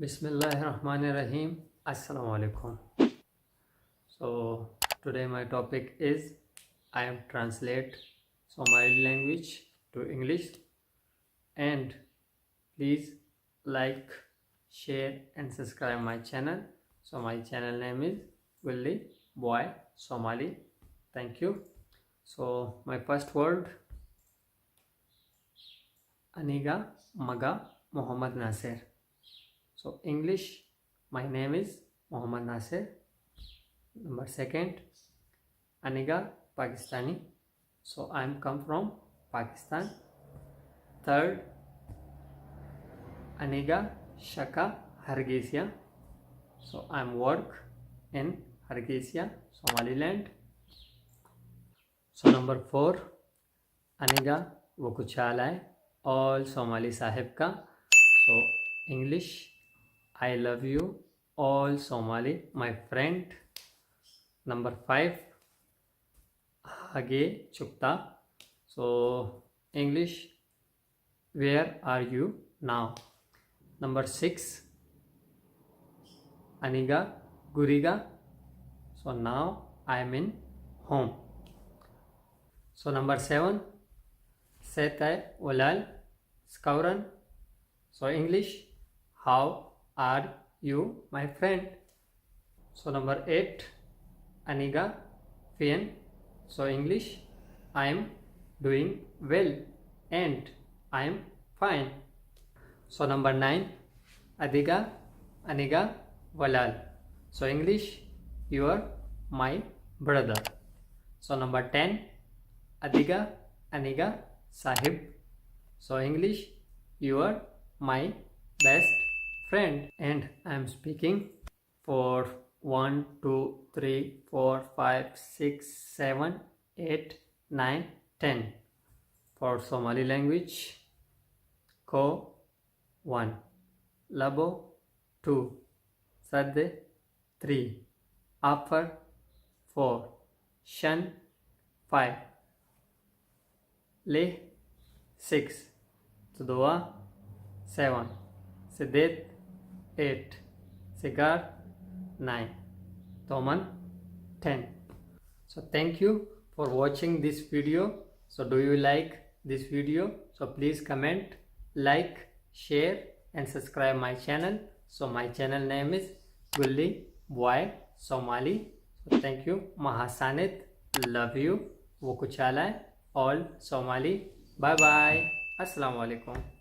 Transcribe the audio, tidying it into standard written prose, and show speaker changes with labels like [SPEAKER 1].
[SPEAKER 1] Bismillahirrahmanirrahim. Assalamu alaikum. So today my topic is I am translate Somali language to English, and please like, share and subscribe my channel. So my channel name is Willy Boy Somali. Thank you. So my first word, Aniga Maga Muhammad Nasir. So English, my name is Muhammad Nasir. Number second, Aniga Pakistani. So I am come from Pakistan. Third, Aniga Shaka Hargeisa. So I am work in Hargeisa, Somaliland. So number four, Aniga Wokuchalai, all Somali Sahib ka. So English, I love you, all Somali, my friend. Number five, Hage Chukta. So English, where are you now? Number six, Aniga Guriga. So now I am in home. So number seven, Setai Olal Skauran. So English, how are you, my friend? So number eight, Aniga Fian. So English, I am doing well and I am fine. So number nine, Aniga Walal. So English, you are my brother. So number 10, Aniga Sahib. So English, you are my best friend. And I am speaking for 1, 2, 3, 4, 5, 6, 7, 8, 9, 10. For Somali language, Ko 1, Labo 2, Sadde 3, Afar 4, Shan 5, Le 6, Tudua 7, Sidet 8, Sigar 9, Toman 10. So thank you for watching this video. So do you like this video? So please comment, like, share and subscribe my channel. So my channel name is Willy Boy Somali. So thank you. Mahasanit, love you. Wokuchalai, all Somali. Bye bye. Assalamu alaikum.